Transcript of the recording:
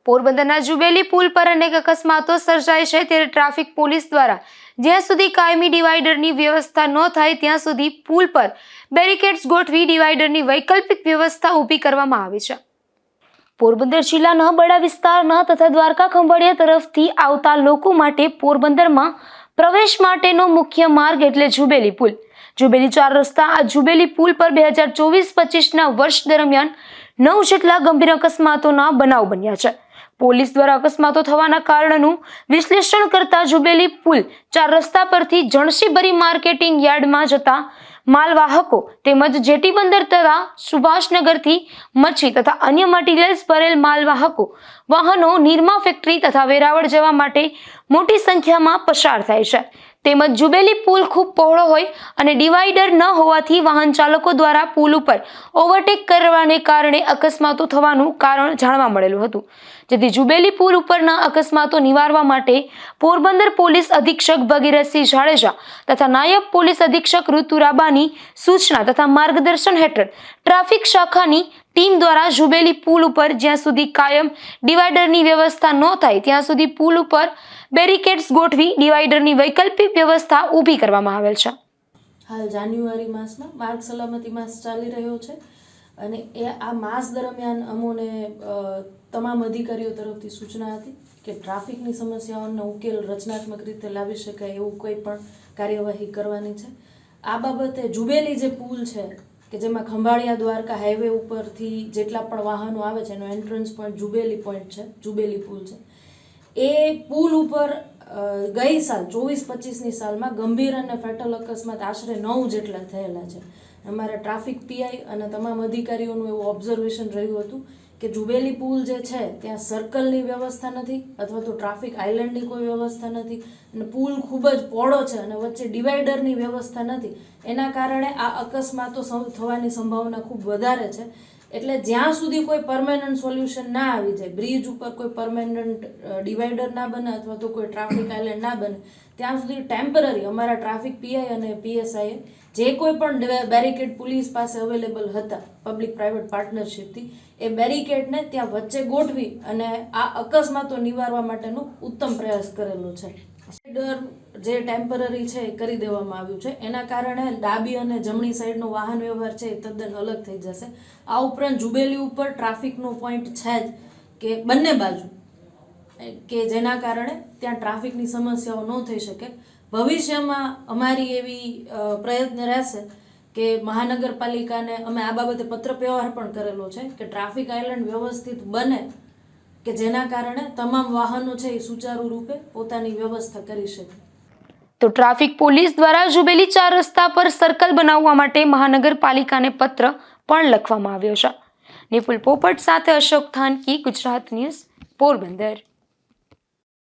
પોરબંદરના જુબેલી પુલ પર અનેક અકસ્માતો સર્જાય છે, ત્યારે ટ્રાફિક પોલીસ દ્વારા જ્યાં સુધી કાયમી ડિવાઈડરની વ્યવસ્થા ન થાય ત્યાં સુધી પુલ પર બેરિકેડ્સ ગોઠવી ડિવાઈડરની વૈકલ્પિક વ્યવસ્થા ઊભી કરવામાં આવી છે. પોરબંદર જિલ્લાના બડા વિસ્તારના તથા દ્વારકા ખંભાળિયા તરફથી આવતા લોકો માટે પોરબંદરમાં પ્રવેશ માટેનો મુખ્ય માર્ગ એટલે જુબેલી પુલ. જુબેલી 4 રસ્તા આ જુબેલી પુલ પર 2024-25ના વર્ષ દરમિયાન 9 જેટલા ગંભીર અકસ્માતોના બનાવ બન્યા છે. પોલીસ દ્વારા અકસ્માતો થવાના કારણોનું વિશ્લેષણ કરતા જુબેલી પુલ 4 રસ્તા પરથી જણસીભરી માર્કેટિંગ યાર્ડમાં જતા માલવાહકો તેમજ જેટી બંદર તથા સુભાષનગરથી મચ્છી તથા અન્ય મટીરિયલ્સ ભરેલ માલવાહકો વાહનો નિરમા ફેક્ટરી તથા વેરાવળ જવા માટે મોટી સંખ્યામાં પસાર થાય છે. તેમજ જુબેલી પુલ ખૂબ પહોળો હોય અને ડિવાઈડર ન હોવાથી વાહન ચાલકો દ્વારા પુલ ઉપર ઓવરટેક કરવાને કારણે અકસ્માતો થવાનું કારણ જાણવા મળેલું હતું, જેથી જુબેલી પુલ ઉપરના અકસ્માતો નિવારવા માટે પોરબંદર પોલીસ અધિક્ષક ભગીરથસિંહ જાડેજા તથા નાયબ પોલીસ અધિક્ષક ઋતુરાબાની સૂચના તથા માર્ગદર્શન હેઠળ ટ્રાફિક શાખાની ટીમ દ્વારા જુબેલી પુલ ઉપર જ્યાં સુધી કાયમ ડિવાઈડરની વ્યવસ્થા ન થાય ત્યાં સુધી પુલ ઉપર બેરિકેડ્સ ગોઠવી ડિવાઈડરની વૈકલ્પિક વ્યવસ્થા ઊભી કરવામાં આવેલ છે. હાલ જાન્યુઆરી માસમાં માર્ગ સલામતી માસ ચાલી રહ્યો છે અને આ માસ દરમિયાન અમોને તમામ અધિકારીઓ તરફથી સૂચના હતી કે ટ્રાફિકની સમસ્યાઓનો ઉકેલ રચનાત્મક રીતે લાવી શકાય એવું કોઈ પણ કાર્યવાહી કરવાની છે. આ બાબતે જુબેલી જે પુલ છે કે જેમાં ખંભાળિયા દ્વારકા હાઈવે ઉપરથી જેટલા પણ વાહનો આવે છે એનો એન્ટ્રન્સ પોઈન્ટ જુબેલી પોઈન્ટ છે, જુબેલી પુલ છે. એ પુલ ઉપર ગઈ સાલ 24-25ની સાલમાં ગંભીર અને ફેટલ અકસ્માત આશરે 9 જેટલા થયેલા છે. અમારા ટ્રાફિક પીઆઈ અને તમામ અધિકારીઓનું એવું ઓબ્ઝર્વેશન રહ્યું હતું કે જુબેલી પુલ જે છે ત્યાં સર્કલની વ્યવસ્થા નથી અથવા તો ટ્રાફિક આઇલેન્ડની કોઈ વ્યવસ્થા નથી અને પુલ ખૂબ જ પહોળો છે અને વચ્ચે ડિવાઈડરની વ્યવસ્થા નથી. એના કારણે આ અકસ્માતો થવાની સંભાવના ખૂબ વધારે છે. એટલે જ્યાં સુધી કોઈ પરમેનન્ટ સોલ્યુશન ના આવી જાય, બ્રિજ ઉપર કોઈ પરમેનન્ટ ડિવાઈડર ના બને અથવા તો કોઈ ટ્રાફિક આઇલેન્ડ ના બને ત્યાં સુધી ટેમ્પરરી અમારા ટ્રાફિક પીઆઈ અને પીએસઆઈએ જે કોઈ પણ બેરિકેડ પોલીસ પાસે અવેલેબલ હતા પબ્લિક પ્રાઇવેટ પાર્ટનરશિપથી એ બેરિકેડને ત્યાં વચ્ચે ગોઠવી અને આ અકસ્માતો નિવારવા માટેનો ઉત્તમ પ્રયાસ કરેલો છે. જે ટેમ્પરરી છે એ કરી દેવામાં આવ્યું છે. એના કારણે ડાબી અને જમણી સાઈડનો વાહન વ્યવહાર છે એ તદ્દન અલગ થઈ જશે. આ ઉપરાંત જુબેલી ઉપર ટ્રાફિકનો પોઈન્ટ છે જ કે બંને બાજુ કે જેના કારણે ત્યાં ટ્રાફિકની સમસ્યાઓ ન થઈ શકે. ભવિષ્યમાં અમારી એવી પ્રયત્ન રહેશે કે મહાનગરપાલિકાને અમે આ બાબતે પત્ર વ્યવહાર પણ કરેલો છે કે ટ્રાફિક આઇલેન્ડ વ્યવસ્થિત બને કે જેના કારણે તમામ વાહનો છે એ સુચારુ રૂપે પોતાની વ્યવસ્થા કરી શકે. તો ટ્રાફિક પોલીસ દ્વારા જુબેલી 4 રસ્તા પર સર્કલ બનાવવા માટે મહાનગરપાલિકાને પત્ર પણ લખવામાં આવ્યો છે. નિપુલ પોપટ સાથે અશોક થાનકી, ગુજરાત ન્યૂઝ, પોરબંદર.